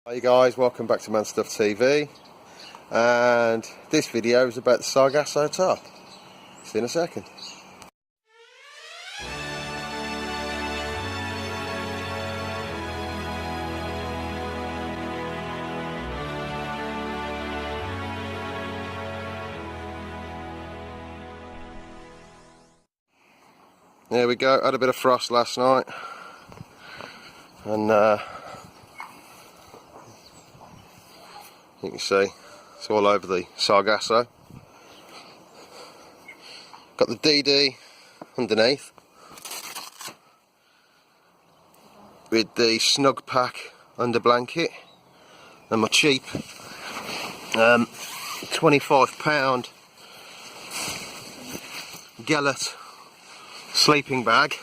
Hey guys, welcome back to Man Stuff TV, and this video is about the Sargasso tarp. See you in a second. There we go, had a bit of frost last night, and you can see it's all over the Sargasso. Got the DD underneath with the Snugpack Underblanket and my cheap £25 Gallet sleeping bag.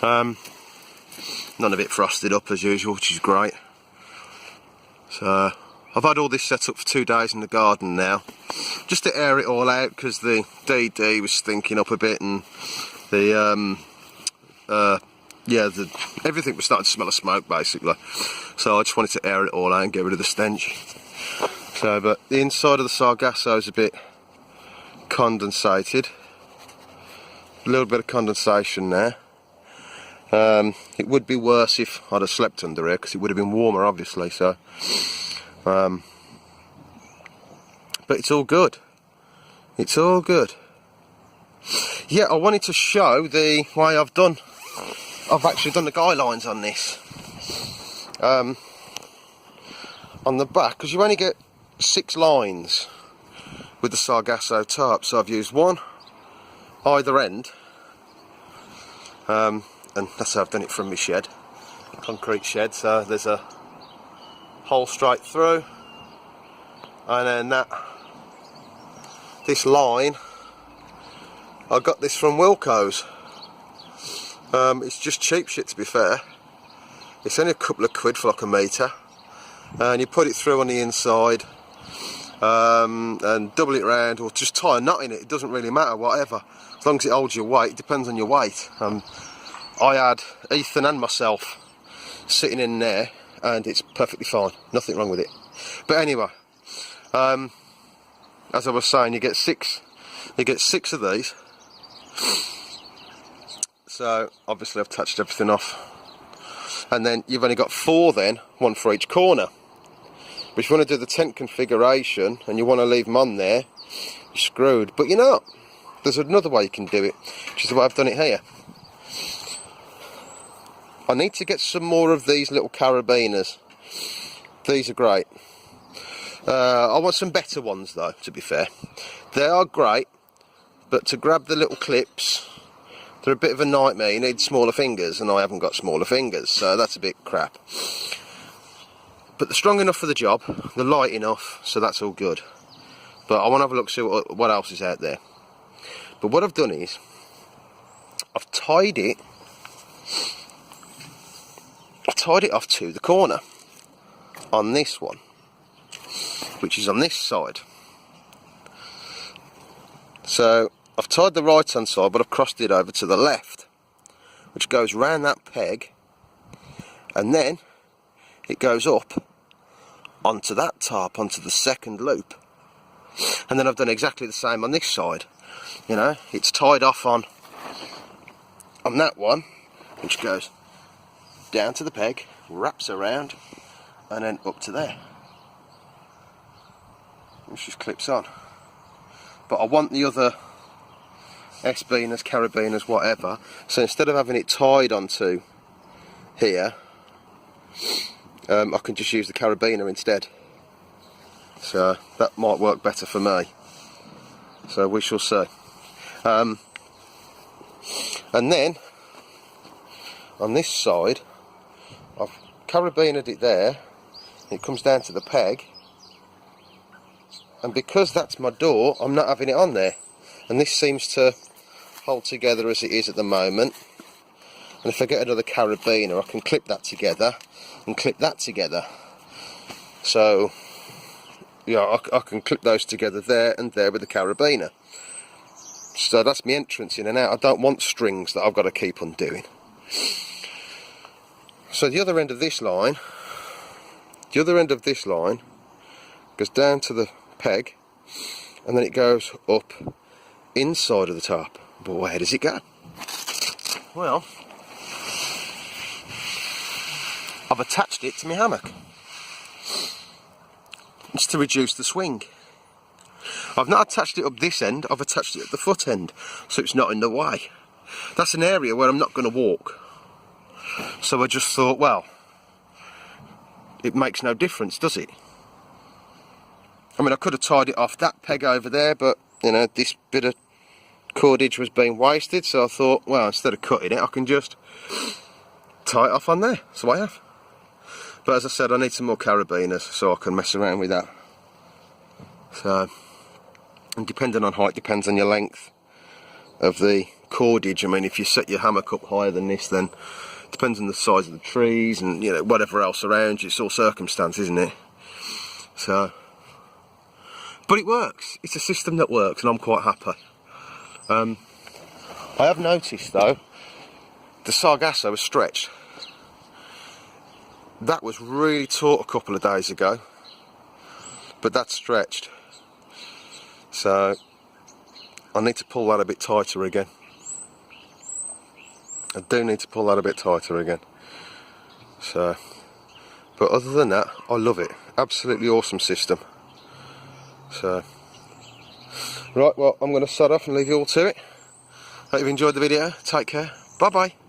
None of it frosted up as usual, which is great. So I've had all this set up for 2 days in the garden now, just to air it all out, because the DD was stinking up a bit, and the everything was starting to smell of smoke basically. So I just wanted to air it all out and get rid of the stench. So, but the inside of the Sargasso is a bit condensated, a little bit of condensation there. It would be worse if I'd have slept under here, because it would have been warmer obviously. So but it's all good, it's all good. Yeah, I wanted to show the way I've actually done the guy lines on this, on the back, because you only get 6 lines with the Sargasso tarp, so I've used one either end, and that's how I've done it from my shed, concrete shed. So there's a hole straight through, and then this line, I got this from Wilco's. It's just cheap shit, to be fair. It's only a couple of quid for like a metre, and you put it through on the inside, and double it round, or just tie a knot in it. It doesn't really matter, whatever, as long as it holds your weight. It depends on your weight. I had Ethan and myself sitting in there, and it's perfectly fine, nothing wrong with it. But anyway, as I was saying, you get six of these. So obviously I've touched everything off, and then you've only got 4 then, one for each corner. But if you want to do the tent configuration and you want to leave them on there, you're screwed. But you know, there's another way you can do it, which is the way I've done it here. I need to get some more of these little carabiners. These are great. I want some better ones though, to be fair. They are great, but to grab the little clips, they're a bit of a nightmare. You need smaller fingers, and I haven't got smaller fingers, so that's a bit crap. But they're strong enough for the job, they're light enough, so that's all good. But I want to have a look, see what else is out there. But what I've done is, I've tied it off to the corner on this one, which is on this side. So I've tied the right hand side, but I've crossed it over to the left, which goes round that peg, and then it goes up onto that tarp, onto the second loop. And then I've done exactly the same on this side. You know, it's tied off on that one, which goes down to the peg, wraps around, and then up to there, which just clips on. But I want the other S-beaners, carabiners, whatever, so instead of having it tied onto here, I can just use the carabiner instead. So that might work better for me, so we shall see. And then on this side, I've carabinered it there, it comes down to the peg, and because that's my door, I'm not having it on there, and this seems to hold together as it is at the moment. And if I get another carabiner, I can clip that together and clip that together. So yeah, I can clip those together there and there with the carabiner. So that's my entrance in and out. I don't want strings that I've got to keep on doing. So the other end of this line, the other end of this line goes down to the peg, and then it goes up inside of the tarp. But where does it go? Well, I've attached it to my hammock. It's to reduce the swing. I've not attached it up this end, I've attached it at the foot end, so it's not in the way. That's an area where I'm not going to walk. So I just thought, well, it makes no difference, does it? I mean, I could have tied it off that peg over there, but, you know, this bit of cordage was being wasted, so I thought, well, instead of cutting it, I can just tie it off on there. So I have. But as I said, I need some more carabiners so I can mess around with that. So, and depending on height, depends on your length of the cordage. I mean, if you set your hammock up higher than this, then it depends on the size of the trees and, you know, whatever else around you. It's all circumstance, isn't it? So, but it works. It's a system that works, and I'm quite happy. I have noticed though, the Sargasso is stretched. That was really taut a couple of days ago, but that's stretched. So I need to pull that a bit tighter again. I do need to pull that a bit tighter again. So, but other than that, I love it. Absolutely awesome system. So, right, well, I'm going to shut off and leave you all to it. Hope you've enjoyed the video. Take care. Bye bye.